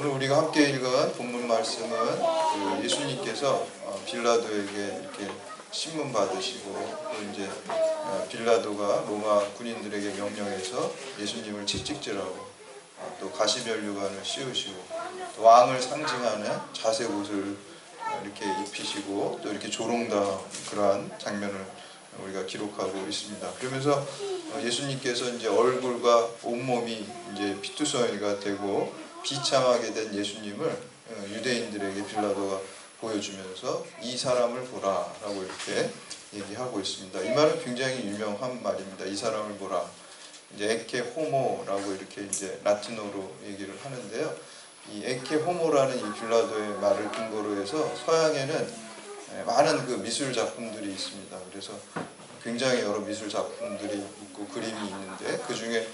오늘 우리가 함께 읽은 본문 말씀은 그 예수님께서 빌라도에게 이렇게 신문 받으시고 또 이제 빌라도가 로마 군인들에게 명령해서 예수님을 채찍질하고 또 가시면류관을 씌우시고 또 왕을 상징하는 자색 옷을 이렇게 입히시고 또 이렇게 조롱당한 그러한 장면을 우리가 기록하고 있습니다. 그러면서 예수님께서 이제 얼굴과 온몸이 이제 피투성이가 되고 비참하게 된 예수님을 유대인들에게 빌라도가 보여주면서 이 사람을 보라라고 이렇게 얘기하고 있습니다. 이 말은 굉장히 유명한 말입니다. 이 사람을 보라. 이제 에케 호모라고 이렇게 이제 라틴어로 얘기를 하는데요. 이 에케 호모라는 이 빌라도의 말을 근거로 해서 서양에는 많은 그 미술 작품들이 있습니다. 그래서 굉장히 여러 미술 작품들이 있고 그림이 있는데 그 중에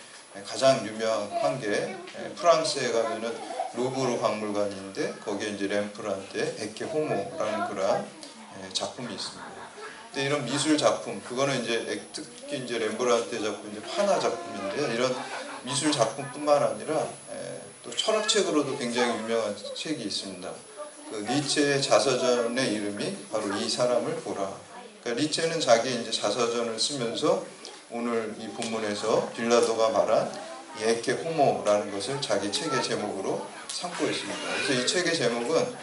가장 유명한 게 프랑스에 가면은 루브르 박물관인데 거기에 이제 렘프란트의 에케 호모라는 그런 작품이 있습니다. 근데 이런 미술 작품, 그거는 이제 특히 이제 렘브란트의 작품, 이제 파나 작품인데요. 이런 미술 작품뿐만 아니라 또 철학책으로도 굉장히 유명한 책이 있습니다. 그 니체의 자서전의 이름이 바로 이 사람을 보라. 그러니까 니체는 자기 이제 자서전을 쓰면서 오늘 이 본문에서 빌라도가 말한 이 에케 호모라는 것을 자기 책의 제목으로 삼고 있습니다. 그래서 이 책의 제목은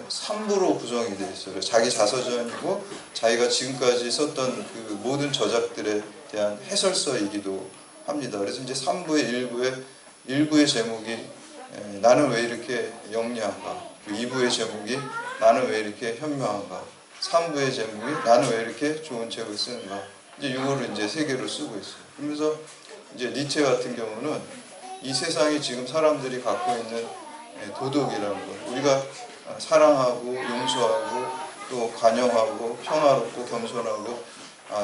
3부로 구성이 되어 있어요. 자기 자서전이고 자기가 지금까지 썼던 그 모든 저작들에 대한 해설서이기도 합니다. 그래서 이제 3부의 1부의 제목이 나는 왜 이렇게 영리한가, 2부의 제목이 나는 왜 이렇게 현명한가, 3부의 제목이 나는 왜 이렇게 좋은 책을 쓰는가, 이제 이거를 이제 3개로 쓰고 있어요. 그러면서 이제 니체 같은 경우는 이 세상에 지금 사람들이 갖고 있는 도덕이라는 것, 우리가 사랑하고 용서하고 또 관용하고 평화롭고 겸손하고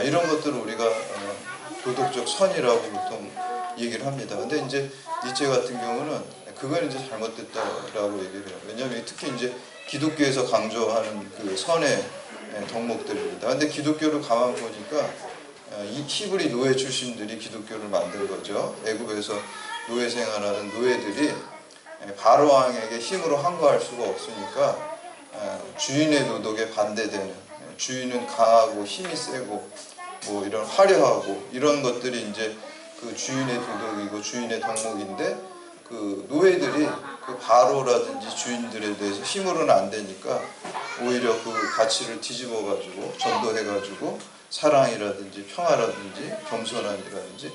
이런 것들을 우리가 도덕적 선이라고 보통 얘기를 합니다. 근데 이제 니체 같은 경우는 그건 이제 잘못됐다라고 얘기를 해요. 왜냐하면 특히 이제 기독교에서 강조하는 그 선의 덕목들입니다. 근데 기독교를 가만 보니까 이 히브리 노예 출신들이 기독교를 만든 거죠. 애굽에서 노예 생활하는 노예들이 바로 왕에게 힘으로 항거할 수가 없으니까 주인의 도덕에 반대되는, 주인은 강하고 힘이 세고 뭐 이런 화려하고 이런 것들이 이제 그 주인의 도덕이고 주인의 덕목인데 그 노예들이 그 바로라든지 주인들에 대해서 힘으로는 안 되니까 오히려 그 가치를 뒤집어 가지고 전도해 가지고 사랑이라든지 평화라든지 겸손함이라든지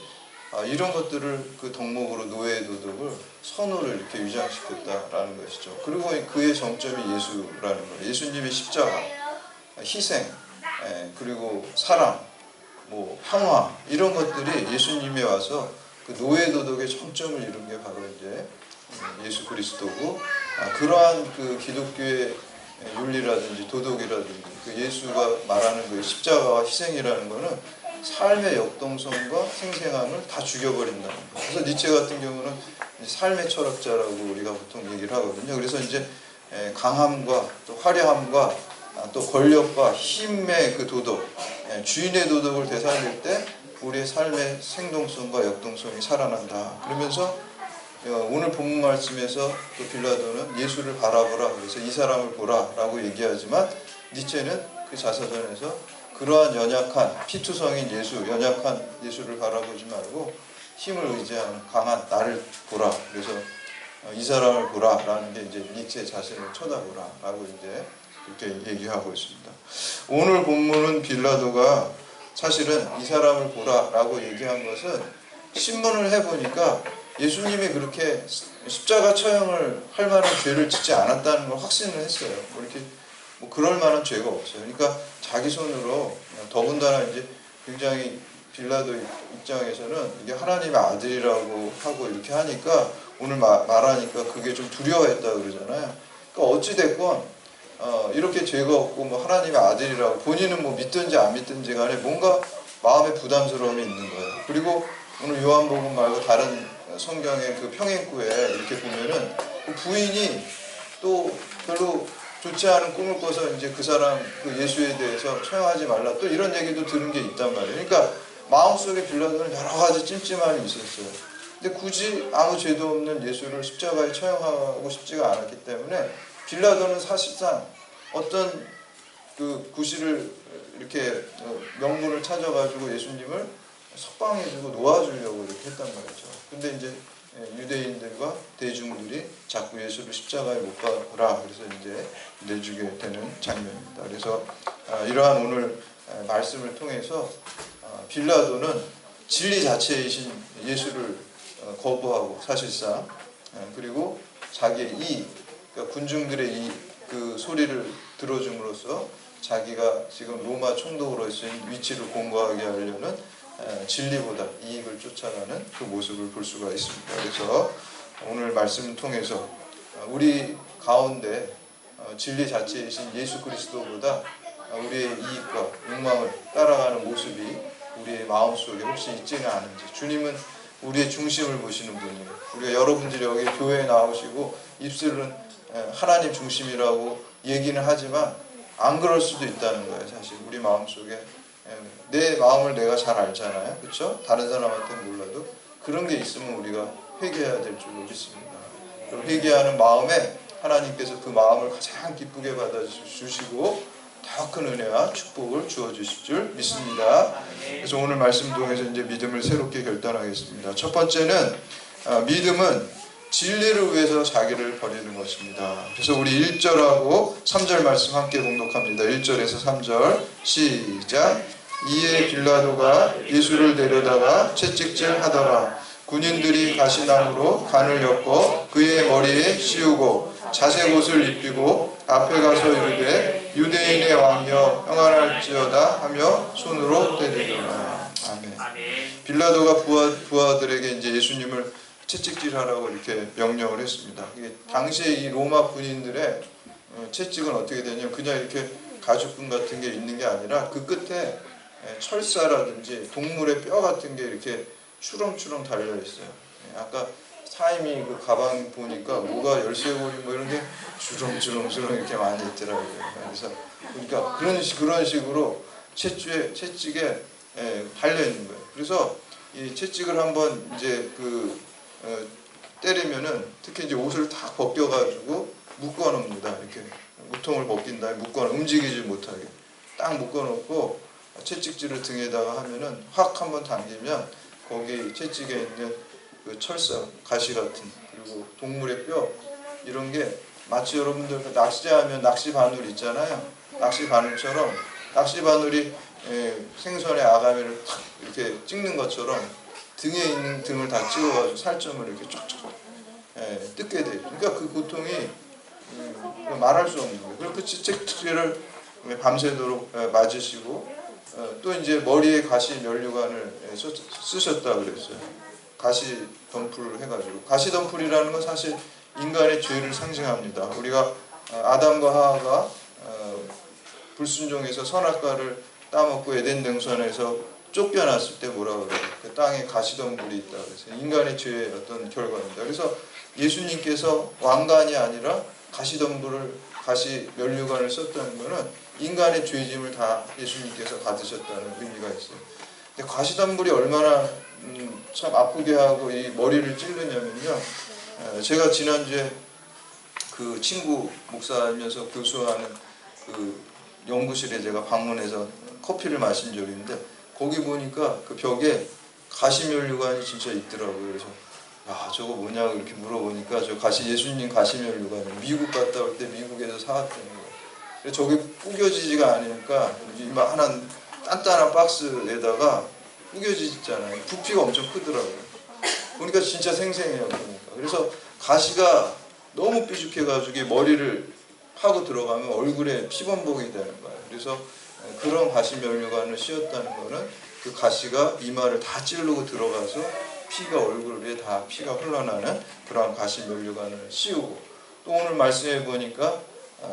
이런 것들을 그 덕목으로 노예의 도덕을 선으로 이렇게 위장시켰다라는 것이죠. 그리고 그의 정점이 예수라는 거예요. 예수님의 십자가, 희생, 그리고 사랑, 뭐 평화 이런 것들이 예수님에 와서 그 노예 도덕의 정점을 이룬 게 바로 이제 예수 그리스도고 그러한 그 기독교의 윤리라든지 도덕이라든지 그 예수가 말하는 그 십자가와 희생이라는 거는 삶의 역동성과 생생함을 다 죽여버린다는 거예요. 그래서 니체 같은 경우는 삶의 철학자라고 우리가 보통 얘기를 하거든요. 그래서 이제 강함과 또 화려함과 또 권력과 힘의 그 도덕, 주인의 도덕을 되살릴 때 우리의 삶의 생동성과 역동성이 살아난다. 그러면서 오늘 본문 말씀에서 또 빌라도는 예수를 바라보라, 그래서 이 사람을 보라라고 얘기하지만 니체는 그 자서전에서 그러한 연약한 피투성인 예수, 연약한 예수를 바라보지 말고 힘을 의지하는 강한 나를 보라. 그래서 이 사람을 보라라는 게 이제 니체의 자신을 쳐다보라라고 이제 이렇게 얘기하고 있습니다. 오늘 본문은 빌라도가 사실은 이 사람을 보라라고 얘기한 것은 신문을 해보니까 예수님이 그렇게 십자가 처형을 할 만한 죄를 짓지 않았다는 걸 확신을 했어요. 뭐 이렇게 뭐 그럴 만한 죄가 없어요. 그러니까 자기 손으로 더군다나 이제 굉장히 빌라도 입장에서는 이게 하나님의 아들이라고 하고 이렇게 하니까 오늘 말하니까 그게 좀 두려워했다 그러잖아요. 그러니까 어찌 됐건 이렇게 죄가 없고 뭐 하나님의 아들이라고 본인은 뭐 믿든지 안 믿든지 간에 뭔가 마음의 부담스러움이 있는 거예요. 그리고 오늘 요한복음 말고 다른 성경의 그 평행구에 이렇게 보면은 그 부인이 또 별로 좋지 않은 꿈을 꿔서 이제 그 사람 그 예수에 대해서 처형하지 말라 또 이런 얘기도 들은 게 있단 말이에요. 그러니까 마음속에 빌라도는 여러 가지 찜찜함이 있었어요. 근데 굳이 아무 죄도 없는 예수를 십자가에 처형하고 싶지가 않았기 때문에 빌라도는 사실상 어떤 그 구실을 이렇게 명분을 찾아가지고 예수님을 석방해주고 놓아주려고 이렇게 했단 말이죠. 근데 이제 유대인들과 대중들이 자꾸 예수를 십자가에 못 박으라 그래서 이제 내주게 되는 장면입니다. 그래서 이러한 오늘 말씀을 통해서 빌라도는 진리 자체이신 예수를 거부하고 사실상 그리고 자기의 그러니까 군중들의 그 소리를 들어줌으로써 자기가 지금 로마 총독으로서의 위치를 공고하게 하려는 진리보다 이익을 쫓아가는 그 모습을 볼 수가 있습니다. 그래서 오늘 말씀을 통해서 우리 가운데 진리 자체이신 예수 그리스도보다 우리의 이익과 욕망을 따라가는 모습이 우리의 마음속에 혹시 있지는 않은지, 주님은 우리의 중심을 보시는 분이에요. 우리가 여러분들이 여기 교회에 나오시고 입술은 하나님 중심이라고 얘기는 하지만 안 그럴 수도 있다는 거예요. 사실 우리 마음속에 내 마음을 내가 잘 알잖아요. 그렇죠? 다른 사람한테는 몰라도 그런 게 있으면 우리가 회개해야 될 줄로 믿습니다. 회개하는 마음에 하나님께서 그 마음을 가장 기쁘게 받아주시고 더 큰 은혜와 축복을 주어주실 줄 믿습니다. 그래서 오늘 말씀 통해서 이제 믿음을 새롭게 결단하겠습니다. 첫 번째는 믿음은 진리를 위해서 자기를 버리는 것입니다. 그래서 우리 1절하고 3절 말씀 함께 봉독합니다. 1절에서 3절 시작. 이에 빌라도가 예수를 데려다가 채찍질 하더라. 군인들이 가시나무로 간을 엮어 그의 머리에 씌우고 자색 옷을 입히고 앞에 가서 이르되 유대인의 왕이여 평안할지어다 하며 손으로 때리더라. 아멘. 빌라도가 부하들에게 이제 예수님을 채찍질하라고 이렇게 명령을 했습니다. 당시에 이 로마 군인들의 채찍은 어떻게 되냐면 그냥 이렇게 가죽끈 같은 게 있는 게 아니라 그 끝에 철사라든지 동물의 뼈 같은 게 이렇게 추렁추렁 달려 있어요. 아까 사임이 그 가방 보니까 뭐가 열쇠고리 뭐 이런 게 주렁주렁 이렇게 많이 있더라고요. 그래서 그러니까 그런 식으로 채찍에 달려 있는 거예요. 그래서 이 채찍을 한번 이제 때리면은 특히 이제 옷을 다 벗겨가지고 묶어놓습니다. 이렇게 우통을 벗긴 다음에 움직이지 못하게 딱 묶어놓고 채찍질을 등에다가 하면은 확 한번 당기면 거기 채찍에 있는 그 철사, 가시 같은 그리고 동물의 뼈 이런 게 마치 여러분들 낚시하면 낚시 바늘 있잖아요. 낚시 바늘처럼 낚시 바늘이 생선의 아가미를 탁 이렇게 찍는 것처럼 등에 있는 등을 다 찍어가지고 살점을 이렇게 쫙쫙 뜯게 돼요. 그러니까 그 고통이 말할 수 없는 거예요. 그리고 그 채찍질을 밤새도록 맞으시고 또 이제 머리에 가시 면류관을 쓰셨다 그랬어요. 가시 덤풀을 해가지고 가시 덤풀이라는 건 사실 인간의 죄를 상징합니다. 우리가 아담과 하와가 불순종해서 선악과를 따먹고 에덴 동산에서 쫓겨났을 때 뭐라고 그래요? 그 땅에 가시 덤불이 있다 그래서 인간의 죄의 어떤 결과입니다. 그래서 예수님께서 왕관이 아니라 가시 덤불을 가시 면류관을 썼다는 것은 인간의 죄짐을 다 예수님께서 받으셨다는 의미가 있어요. 근데 가시 덤불이 얼마나 참 아프게 하고 이 머리를 찌르냐면요. 제가 지난주에 그 친구 목사이면서 교수하는 그 연구실에 제가 방문해서 커피를 마신 적이 있는데 거기 보니까 그 벽에 가시면류관이 진짜 있더라고요. 그래서 야 저거 뭐냐고 이렇게 물어보니까 저 예수님 가시면류관 미국 갔다 올 때 미국에서 사왔다는 거예요. 그래서 저게 구겨지지가 않으니까 이만한 단단한 박스에다가 구겨지잖아요. 부피가 엄청 크더라고요. 보니까 진짜 생생해요. 보니까. 그래서 가시가 너무 삐죽해가지고 머리를 파고 들어가면 얼굴에 피범벅이 되는 거예요. 그래서 그런 가시 면류관을 씌웠다는 거는 그 가시가 이마를 다 찌르고 들어가서 피가 얼굴에 다 피가 흘러나는 그런 가시 면류관을 씌우고 또 오늘 말씀해 보니까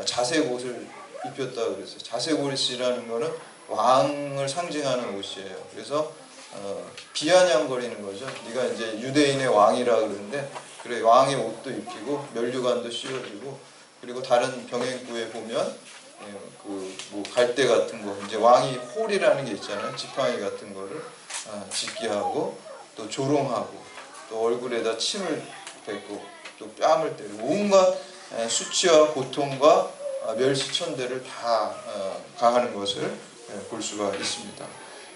자색 옷을 입혔다 그랬어요. 자색 옷이라는 거는 왕을 상징하는 옷이에요. 그래서 비아냥거리는 거죠. 네가 이제 유대인의 왕이라 그러는데 그래 왕의 옷도 입히고 면류관도 씌워주고 그리고 다른 병행구에 보면 뭐 갈대 같은 거 이제 왕이 홀이라는 게 있잖아요. 지팡이 같은 거를 짚게 하고 또 조롱하고 또 얼굴에다 침을 뱉고 또 뺨을 때리고 온갖 수치와 고통과 멸시천대를 다 가하는 것을 볼 수가 있습니다.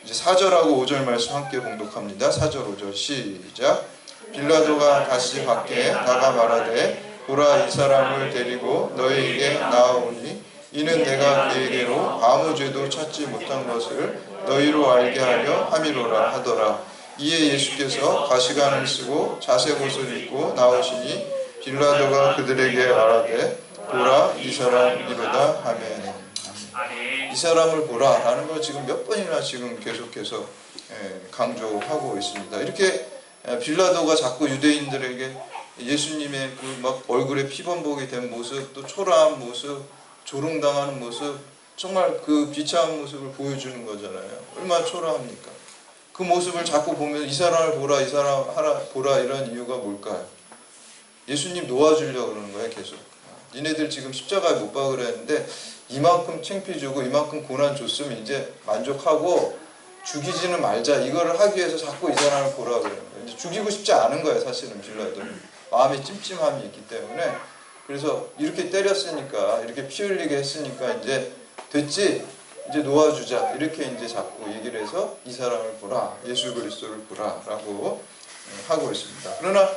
이제 4절하고 5절 말씀 함께 봉독합니다. 4절 5절 시작. 빌라도가 다시 밖에 나가 말하되 보라, 이 사람을 데리고 너희에게 나아오니 이는 내가 그에게로 아무 죄도 찾지 못한 것을 너희로 알게 하려 함이로라 하더라. 이에 예수께서 가시관을 쓰고 자색 옷을 입고 나오시니 빌라도가 그들에게 말하되 보라, 이 사람이로다 하매. 이 사람을 보라 라는 걸 지금 몇 번이나 지금 계속해서 강조하고 있습니다. 이렇게 빌라도가 자꾸 유대인들에게 예수님의 그 막 얼굴에 피범벅이 된 모습, 또 초라한 모습, 조롱당하는 모습, 정말 그 비참한 모습을 보여주는 거잖아요. 얼마나 초라합니까? 그 모습을 자꾸 보면 이 사람을 보라, 이 사람 하라 보라, 이런 이유가 뭘까요? 예수님 놓아주려고 그러는 거예요. 계속. 니네들 지금 십자가에 못 박으려 했는데 이만큼 창피 주고 이만큼 고난 줬으면 이제 만족하고 죽이지는 말자, 이거를 하기 위해서 자꾸 이 사람을 보라 그러는 거예요. 이제 죽이고 싶지 않은 거예요. 사실은 빌라도는 마음에 찜찜함이 있기 때문에. 그래서 이렇게 때렸으니까, 이렇게 피 흘리게 했으니까 이제 됐지, 이제 놓아주자, 이렇게 이제 자꾸 얘기를 해서 이 사람을 보라, 예수 그리스도를 보라라고 하고 있습니다. 그러나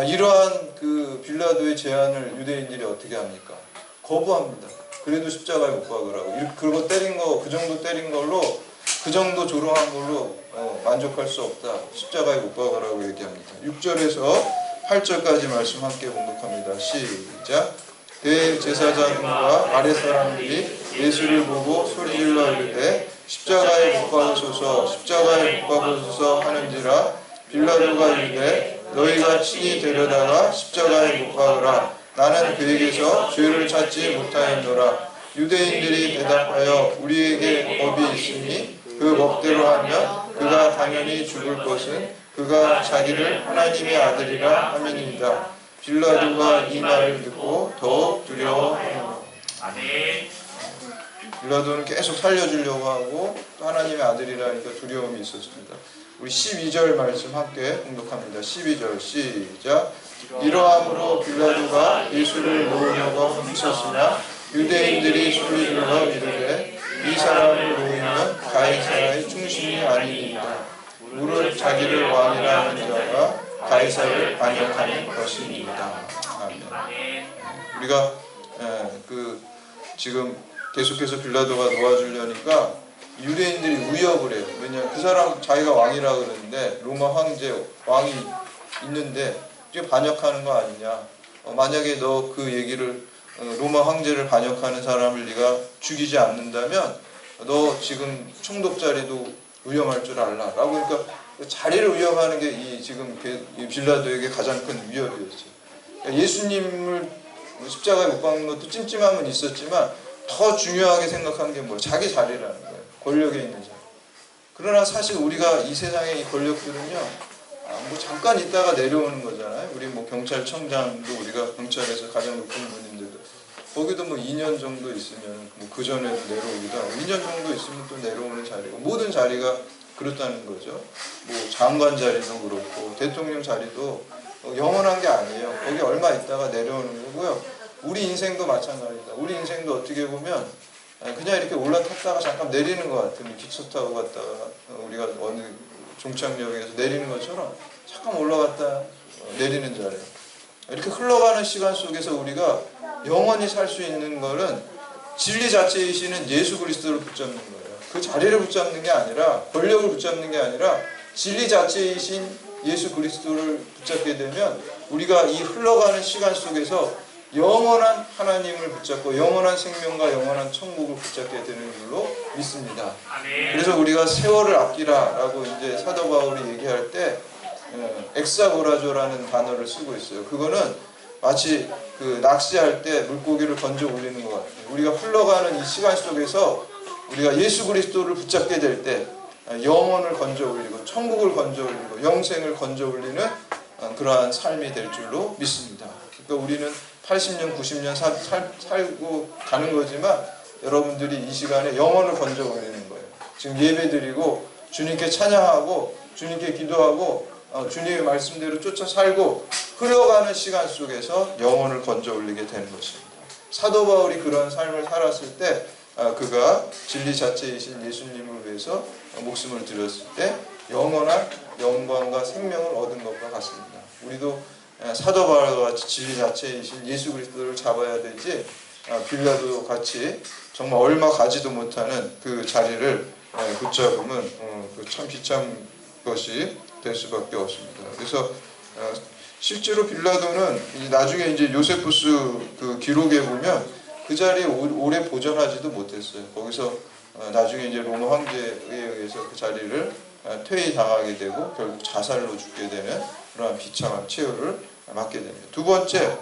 이러한 그 빌라도의 제안을 유대인들이 어떻게 합니까? 거부합니다. 그래도 십자가에 못 박으라고. 그리고 때린 거, 그 정도 때린 걸로, 그 정도 조롱한 걸로 만족할 수 없다. 십자가에 못 박으라고 얘기합니다. 6절에서 8절까지 말씀 함께 봉독합니다. 시작. 대제사장과 아랫사람들이 예수를 보고 소리질러 이르되 십자가에 못 박으소서, 십자가에 못 박으소서 하는지라. 빌라도가 이르되 너희가 친히 데려다가 십자가에 못 박으라. 나는 그에게서 죄를 찾지 못하였노라. 유대인들이 대답하여 우리에게 법이 있으니 그 법대로 하면 그가 당연히 죽을 것은 그가 자기를 하나님의 아들이라 함이니이다. 빌라도가 이 말을 듣고 더욱 두려워하노라. 빌라도는 계속 살려주려고 하고 또 하나님의 아들이라니까 두려움이 있었습니다. 우리 12절 말씀 함께 봉독합니다. 12절 시작. 이러함으로 빌라도가 예수를 놓으려고 힘썼으나 유대인들이 소리질러 이르되 이 사람을 놓으면 가이사의 충신이 아니니이다. 무릇 자기를 왕이라 하는 자가 가이사를 반역하는 것입니다. 아멘. 우리가 지금 계속해서 빌라도가 놓아주려니까 유대인들이 위협을 해요. 왜냐하면 그 사람 자기가 왕이라 그러는데 로마 황제 왕이 있는데 이게 반역하는 거 아니냐. 만약에 너 그 얘기를 로마 황제를 반역하는 사람을 네가 죽이지 않는다면 너 지금 총독 자리도 위험할 줄 알라 라고. 그러니까 자리를 위협하는 게 지금 빌라도에게 가장 큰 위협이었어요. 그러니까 예수님을 십자가에 못 박는 것도 찜찜함은 있었지만 더 중요하게 생각한 게 뭐 자기 자리라는 거예요. 권력에 있는 자리. 그러나 사실 우리가 이 세상의 이 권력들은요, 뭐 잠깐 있다가 내려오는 거잖아요. 우리 뭐 경찰청장도 우리가 경찰에서 가장 높은 분인데도 거기도 뭐 2년 정도 있으면 뭐 그 전에도 내려오기도 하고 2년 정도 있으면 또 내려오는 자리고, 모든 자리가 그렇다는 거죠. 뭐 장관 자리도 그렇고 대통령 자리도 영원한 게 아니에요. 거기 얼마 있다가 내려오는 거고요. 우리 인생도 마찬가지다. 우리 인생도 어떻게 보면 그냥 이렇게 올라탔다가 잠깐 내리는 것 같아요. 기차 타고 갔다가 우리가 어느 종착역에서 내리는 것처럼 잠깐 올라갔다 내리는 자리예요. 이렇게 흘러가는 시간 속에서 우리가 영원히 살 수 있는 것은 진리 자체이시는 예수 그리스도를 붙잡는 거예요. 그 자리를 붙잡는 게 아니라, 권력을 붙잡는 게 아니라 진리 자체이신 예수 그리스도를 붙잡게 되면 우리가 이 흘러가는 시간 속에서 영원한 하나님을 붙잡고 영원한 생명과 영원한 천국을 붙잡게 되는 줄로 믿습니다. 그래서 우리가 세월을 아끼라라고 이제 사도 바울이 얘기할 때 엑사고라조라는 단어를 쓰고 있어요. 그거는 마치 그 낚시할 때 물고기를 건져 올리는 것 같아요. 우리가 흘러가는 이 시간 속에서 우리가 예수 그리스도를 붙잡게 될 때 영혼을 건져 올리고 천국을 건져 올리고 영생을 건져 올리는 그러한 삶이 될 줄로 믿습니다. 그러니까 우리는 80년, 90년 살고 가는 거지만 여러분들이 이 시간에 영혼을 건져 올리는 거예요. 지금 예배 드리고 주님께 찬양하고 주님께 기도하고 주님의 말씀대로 쫓아 살고 흘러가는 시간 속에서 영혼을 건져 올리게 되는 것입니다. 사도 바울이 그런 삶을 살았을 때 그가 진리 자체이신 예수님을 위해서 목숨을 드렸을 때 영원한 영광과 생명을 얻은 것과 같습니다. 우리도 사도 바울과 같이 진리 자체이신 예수 그리스도를 잡아야 되지 빌라도 같이 정말 얼마 가지도 못하는 그 자리를 붙잡으면 참 비참 것이 될 수밖에 없습니다. 그래서 실제로 빌라도는 나중에 이제 요세푸스 그 기록에 보면 그 자리에 오래 보존하지도 못했어요. 거기서 나중에 이제 로마 황제에 의해서 그 자리를 퇴위당하게 되고 결국 자살로 죽게 되는 그러한 비참한 최후를 맞게 됩니다. 두 번째,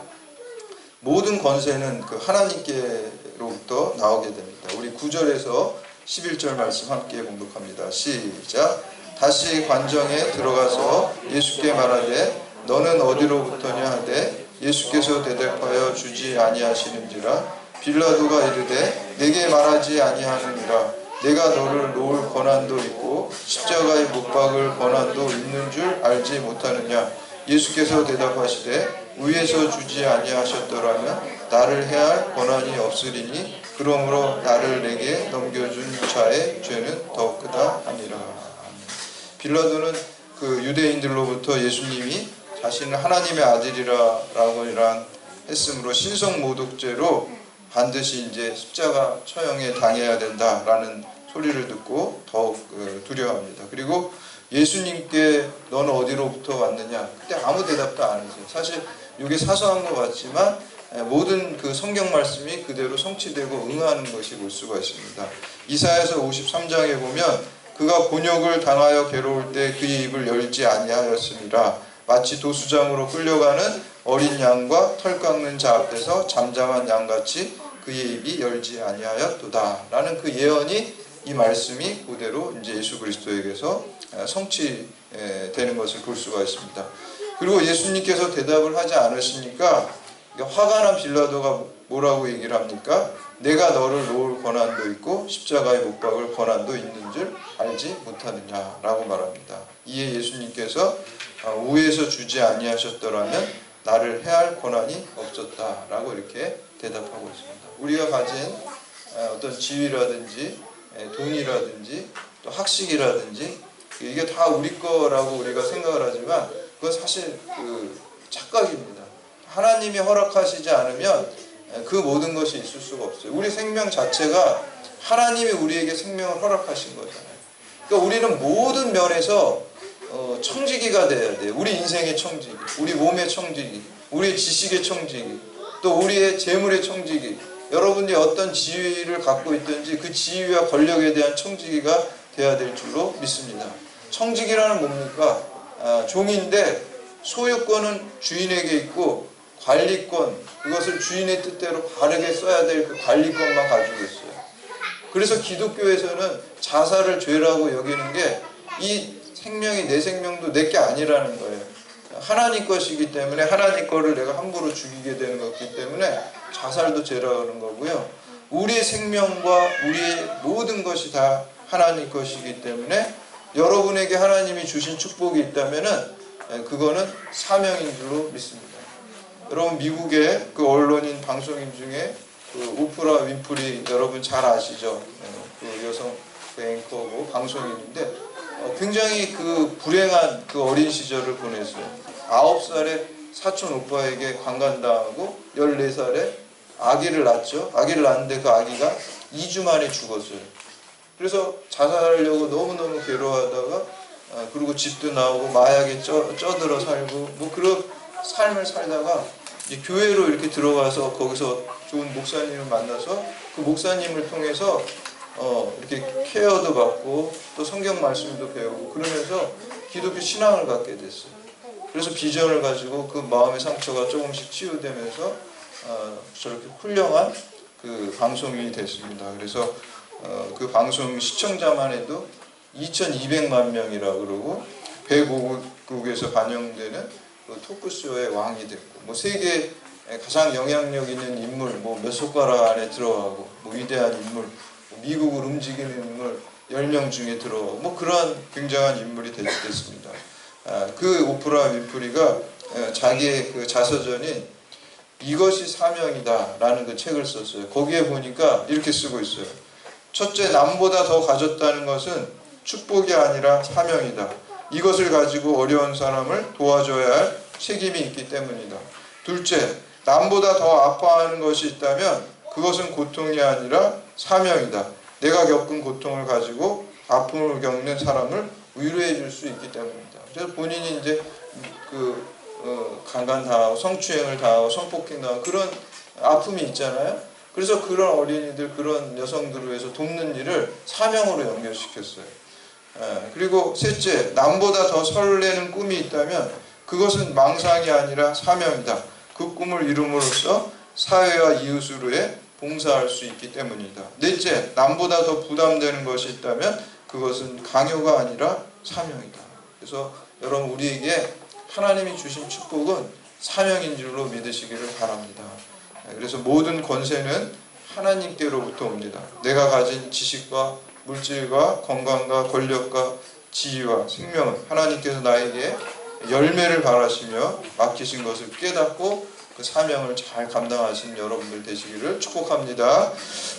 모든 권세는 그 하나님께로부터 나오게 됩니다. 우리 9절에서 11절 말씀 함께 공독합니다. 시작. 다시 관정에 들어가서 예수께 말하되 너는 어디로부터냐 하되 예수께서 대답하여 주지 아니하시는지라. 빌라도가 이르되 내게 말하지 아니하느니라. 내가 너를 놓을 권한도 있고 십자가에 못 박을 권한도 있는 줄 알지 못하느냐. 예수께서 대답하시되 위에서 주지 아니하셨더라면 나를 해할 권한이 없으리니 그러므로 나를 내게 넘겨준 자의 죄는 더욱 크다 하니라. 빌라도는 그 유대인들로부터 예수님이 자신을 하나님의 아들이라고 했으므로 신성모독죄로 반드시 이제 십자가 처형에 당해야 된다라는 소리를 듣고 더욱 두려워합니다. 그리고 예수님께 너는 어디로부터 왔느냐? 그때 아무 대답도 안 했어요. 사실 이게 사소한 것 같지만 모든 그 성경 말씀이 그대로 성취되고 응하는 것이 볼 수가 있습니다. 이사야서 53장에 보면 그가 곤욕을 당하여 괴로울 때 그의 입을 열지 아니하였음이라. 마치 도수장으로 끌려가는 어린 양과 털 깎는 자 앞에서 잠잠한 양같이 그의 입이 열지 아니하였도다 라는 그 예언이, 이 말씀이 그대로 이제 예수 그리스도에게서 성취되는 것을 볼 수가 있습니다. 그리고 예수님께서 대답을 하지 않으시니까 화가 난 빌라도가 뭐라고 얘기를 합니까? 내가 너를 놓을 권한도 있고 십자가에 못 박을 권한도 있는 줄 알지 못하느냐 라고 말합니다. 이에 예수님께서 위에서 주지 아니하셨더라면 나를 해할 권한이 없었다 라고 이렇게 대답하고 있습니다. 우리가 가진 어떤 지위라든지 돈이라든지 또 학식이라든지 이게 다 우리 거라고 우리가 생각을 하지만 그건 사실 착각입니다. 하나님이 허락하시지 않으면 그 모든 것이 있을 수가 없어요. 우리 생명 자체가 하나님이 우리에게 생명을 허락하신 거잖아요. 그러니까 우리는 모든 면에서 청지기가 돼야 돼요. 우리 인생의 청지기, 우리 몸의 청지기, 우리의 지식의 청지기, 또 우리의 재물의 청지기. 여러분이 어떤 지위를 갖고 있든지 그 지위와 권력에 대한 청지기가 돼야 될 줄로 믿습니다. 청지기라는 뭡니까? 종인데 소유권은 주인에게 있고 관리권, 그것을 주인의 뜻대로 바르게 써야 될 그 관리권만 가지고 있어요. 그래서 기독교에서는 자살을 죄라고 여기는 게 이 생명이 내 생명도 내게 아니라는 거예요. 하나님 것이기 때문에 하나님 거를 내가 함부로 죽이게 되는 것이기 때문에 자살도 죄라고 하는 거고요. 우리의 생명과 우리의 모든 것이 다 하나님 것이기 때문에 여러분에게 하나님이 주신 축복이 있다면은 그거는 사명인 줄로 믿습니다. 여러분 미국의 그 언론인 방송인 중에 그 오프라 윈프리 여러분 잘 아시죠? 그 여성 그 앵커고 방송인인데 굉장히 그 불행한 그 어린 시절을 보냈어요. 9살에 사촌 오빠에게 강간당하고 14살에 아기를 낳았죠. 아기를 낳았는데 그 아기가 2주 만에 죽었어요. 그래서 자살하려고 너무너무 괴로워하다가 그리고 집도 나오고 마약에 쪄들어 살고 뭐 그런 삶을 살다가 이제 교회로 이렇게 들어가서 거기서 좋은 목사님을 만나서 그 목사님을 통해서 이렇게 케어도 받고 또 성경 말씀도 배우고 그러면서 기독교 신앙을 갖게 됐어요. 그래서 비전을 가지고 그 마음의 상처가 조금씩 치유되면서 저렇게 훌륭한 그 방송인이 됐습니다. 그래서 그 방송 시청자만 해도 2200만 명이라고 그러고 105국에서 반영되는 그 토크쇼의 왕이 됐고 뭐 세계 가장 영향력 있는 인물 뭐 몇 손가락 안에 들어가고 뭐 위대한 인물 미국을 움직이는 인물 10명 중에 들어가고 뭐 그러한 굉장한 인물이 됐습니다. 그 오프라 윈프리가 자기의 그 자서전인 이것이 사명이다 라는 그 책을 썼어요. 거기에 보니까 이렇게 쓰고 있어요. 첫째, 남보다 더 가졌다는 것은 축복이 아니라 사명이다. 이것을 가지고 어려운 사람을 도와줘야 할 책임이 있기 때문이다. 둘째, 남보다 더 아파하는 것이 있다면 그것은 고통이 아니라 사명이다. 내가 겪은 고통을 가지고 아픔을 겪는 사람을 위로해 줄 수 있기 때문이다. 그래서 본인이 이제 강간 당하고 성추행을 당하고 성폭행 당하고 그런 아픔이 있잖아요. 그래서 그런 어린이들, 그런 여성들을 위해서 돕는 일을 사명으로 연결시켰어요. 그리고 셋째, 남보다 더 설레는 꿈이 있다면 그것은 망상이 아니라 사명이다. 그 꿈을 이룸으로써 사회와 이웃을 위해 봉사할 수 있기 때문이다. 넷째, 남보다 더 부담되는 것이 있다면 그것은 강요가 아니라 사명이다. 그래서 여러분, 우리에게 하나님이 주신 축복은 사명인 줄로 믿으시기를 바랍니다. 그래서 모든 권세는 하나님께로부터 옵니다. 내가 가진 지식과 물질과 건강과 권력과 지위와 생명은 하나님께서 나에게 열매를 바라시며 맡기신 것을 깨닫고 그 사명을 잘 감당하신 여러분들 되시기를 축복합니다.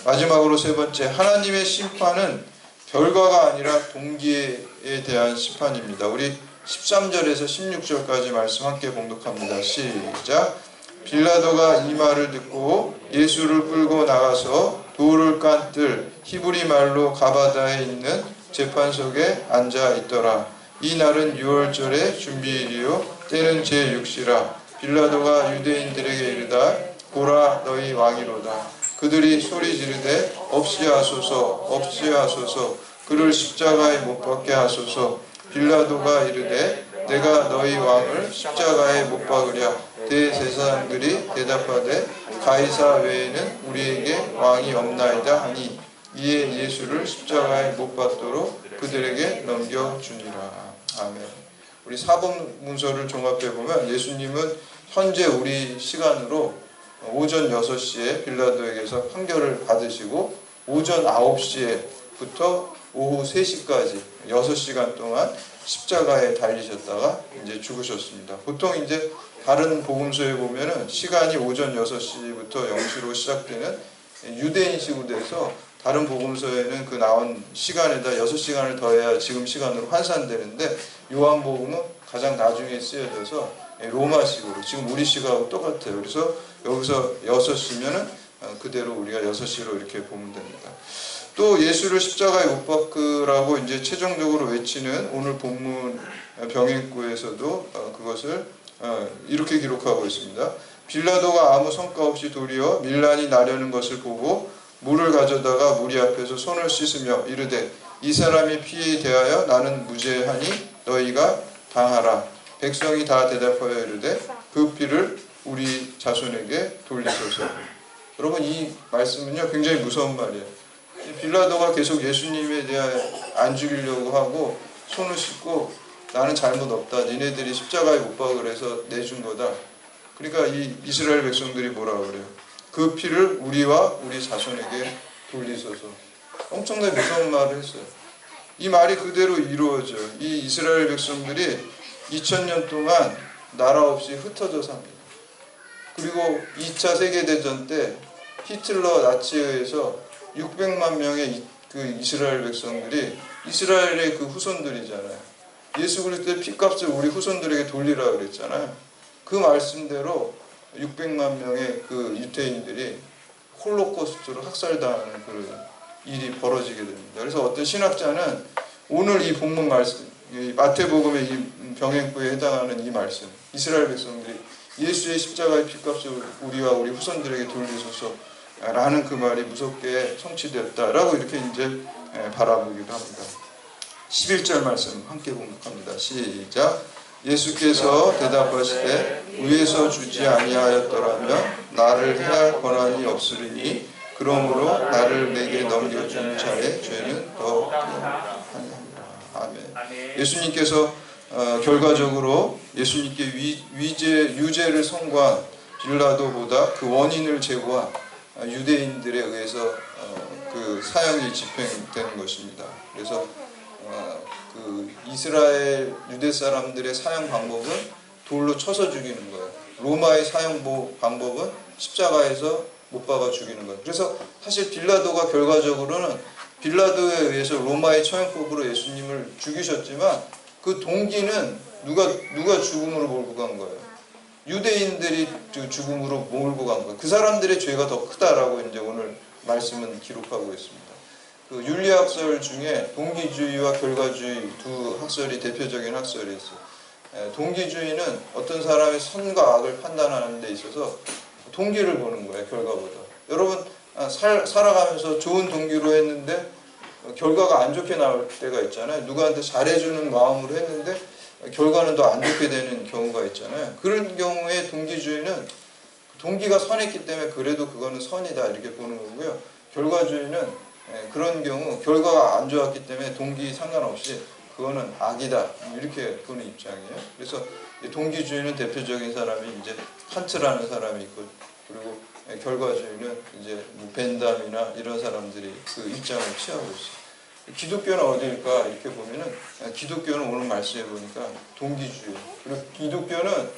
마지막으로 세 번째, 하나님의 심판은 결과가 아니라 동기에 대한 심판입니다. 우리 13절에서 16절까지 말씀 함께 봉독합니다. 시작. 빌라도가 이 말을 듣고 예수를 끌고 나가서 돌을 깐 뜰 히브리 말로 가바다에 있는 재판석에 앉아 있더라. 이 날은 6월절의 준비일이요 때는 제6시라. 빌라도가 유대인들에게 이르다 보라 너희 왕이로다. 그들이 소리 지르되 없이하소서 없이하소서 그를 십자가에 못 박게 하소서. 빌라도가 이르되 내가 너희 왕을 십자가에 못 박으랴. 대제사장들이 대답하되 가이사 외에는 우리에게 왕이 없나이다 하니 이에 예수를 십자가에 못 박도록 그들에게 넘겨주니라. 아멘. 우리 사본 문서를 종합해 보면 예수님은 현재 우리 시간으로 오전 6시에 빌라도에게서 판결을 받으시고 오전 9시에부터 오후 3시까지 6시간 동안 십자가에 달리셨다가 이제 죽으셨습니다. 보통 이제 다른 복음서에 보면은 시간이 오전 6시부터 0시로 시작되는 유대인식으로 돼서 다른 복음서에는 그 나온 시간에다 6시간을 더해야 지금 시간으로 환산되는데 요한복음은 가장 나중에 쓰여져서 로마식으로 지금 우리 시간하고 똑같아요. 그래서 여기서 6시면은 그대로 우리가 6시로 이렇게 보면 됩니다. 또 예수를 십자가에 못 박으라고 이제 최종적으로 외치는 오늘 본문 병행구에서도 그것을 이렇게 기록하고 있습니다. 빌라도가 아무 성과 없이 도리어 밀란이 나려는 것을 보고 물을 가져다가 무리 앞에서 손을 씻으며 이르되 이 사람의 피에 대하여 나는 무죄하니 너희가 당하라. 백성이 다 대답하여 이르되 그 피를 우리 자손에게 돌리소서. 여러분, 이 말씀은요 굉장히 무서운 말이에요. 빌라도가 계속 예수님에 대해 안 죽이려고 하고 손을 씻고 나는 잘못 없다. 니네들이 십자가에 못 박으라 해서 내준 거다. 그러니까 이 이스라엘 백성들이 뭐라고 그래요? 그 피를 우리와 우리 자손에게 돌리소서. 엄청나게 무서운 말을 했어요. 이 말이 그대로 이루어져요. 이 이스라엘 백성들이 2000년 동안 나라 없이 흩어져 삽니다. 그리고 2차 세계대전 때 히틀러 나치에 의해서 600만 명의 그 이스라엘 백성들이 이스라엘의 그 후손들이잖아요. 예수 그리스도의 피값을 우리 후손들에게 돌리라 그랬잖아요. 그 말씀대로 600만 명의 그 유대인들이 홀로코스트로 학살당하는 그런 일이 벌어지게 됩니다. 그래서 어떤 신학자는 오늘 이 본문 말씀, 이 마태복음의 이 병행구에 해당하는 이 말씀, 이스라엘 백성들이 예수의 십자가의 피값을 우리와 우리 후손들에게 돌리소서 라는 그 말이 무섭게 성취되었다라고 이렇게 이제 바라보기도 합니다. 11절 말씀 함께 봉독합니다. 시작. 예수께서 대답하시되 위에서 주지 아니하였더라면 나를 해할 권한이 없으리니 그러므로 나를 내게 넘겨준 자의 죄는 더 하니라. 아멘. 예수님께서 결과적으로 예수님께 유죄를 선고한 빌라도보다 그 원인을 제거한 유대인들에 의해서 그 사형이 집행되는 것입니다. 그래서 그 이스라엘 유대 사람들의 사형 방법은 돌로 쳐서 죽이는 거예요. 로마의 사형 방법은 십자가에서 못 박아 죽이는 거예요. 그래서 사실 빌라도가 결과적으로는 빌라도에 의해서 로마의 처형법으로 예수님을 죽이셨지만 그 동기는 누가 죽음으로 몰고 간 거예요. 유대인들이 죽음으로 몰고 간 거예요. 그 사람들의 죄가 더 크다라고 이제 오늘 말씀은 기록하고 있습니다. 그 윤리학설 중에 동기주의와 결과주의 두 학설이 대표적인 학설이 있어요. 동기주의는 어떤 사람의 선과 악을 판단하는 데 있어서 동기를 보는 거예요, 결과보다. 여러분 살아가면서 좋은 동기로 했는데 결과가 안 좋게 나올 때가 있잖아요. 누구한테 잘해주는 마음으로 했는데 결과는 더 안 좋게 되는 경우가 있잖아요. 그런 경우에 동기주의는 동기가 선했기 때문에 그래도 그거는 선이다 이렇게 보는 거고요. 결과주의는 그런 경우 결과가 안 좋았기 때문에 동기 상관없이 그거는 악이다 이렇게 보는 입장이에요. 그래서 동기주의는 대표적인 사람이 이제 칸트라는 사람이 있고, 그리고 결과주의는 이제 뭐 벤담이나 이런 사람들이 그 입장을 취하고 있어요. 기독교는 어디일까 이렇게 보면은 기독교는 오늘 말씀해 보니까 동기주의. 그리고 기독교는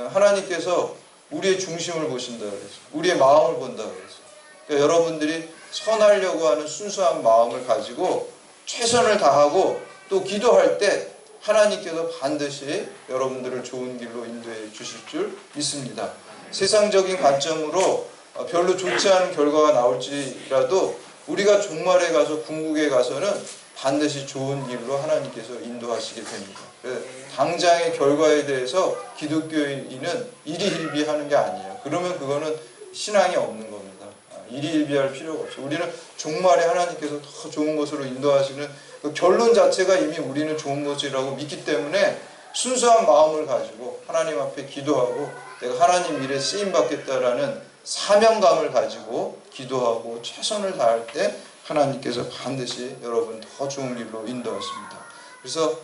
하나님께서 우리의 중심을 보신다 그랬어요. 우리의 마음을 본다 그랬어요. 그러니까 여러분들이 선하려고 하는 순수한 마음을 가지고 최선을 다하고 또 기도할 때 하나님께서 반드시 여러분들을 좋은 길로 인도해 주실 줄 믿습니다. 세상적인 관점으로 별로 좋지 않은 결과가 나올지라도 우리가 종말에 가서 궁극에 가서는 반드시 좋은 길로 하나님께서 인도하시게 됩니다. 당장의 결과에 대해서 기독교인은 일희일비하는 게 아니에요. 그러면 그거는 신앙이 없는 겁니다. 일희일비할 필요가 없어요. 우리는 종말에 하나님께서 더 좋은 것으로 인도하시는 그 결론 자체가 이미 우리는 좋은 것이라고 믿기 때문에 순수한 마음을 가지고 하나님 앞에 기도하고 내가 하나님 일에 쓰임받겠다라는 사명감을 가지고 기도하고 최선을 다할 때 하나님께서 반드시 여러분 더 좋은 길로 인도하십니다. 그래서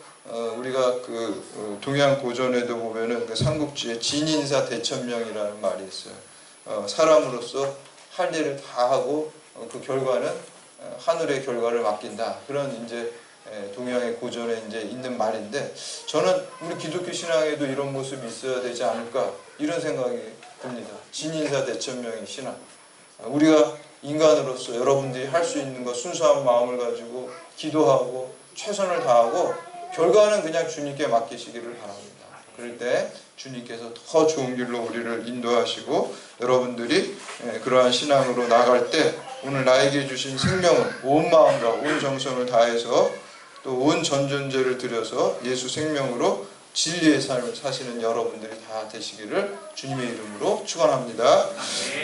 우리가 그 동양 고전에도 보면은 그 삼국지에 진인사 대천명이라는 말이 있어요. 사람으로서 할 일을 다 하고 그 결과는 하늘의 결과를 맡긴다. 그런 이제 동양의 고전에 이제 있는 말인데, 저는 우리 기독교 신앙에도 이런 모습이 있어야 되지 않을까 이런 생각이 듭니다. 진인사 대천명의 신앙. 우리가 인간으로서 여러분들이 할 수 있는 것 순수한 마음을 가지고 기도하고 최선을 다하고 결과는 그냥 주님께 맡기시기를 바랍니다. 그럴 때 주님께서 더 좋은 길로 우리를 인도하시고 여러분들이 그러한 신앙으로 나갈 때 오늘 나에게 주신 생명은 온 마음과 온 정성을 다해서 또 온 전존재를 들여서 예수 생명으로 진리의 삶을 사시는 여러분들이 다 되시기를 주님의 이름으로 축원합니다.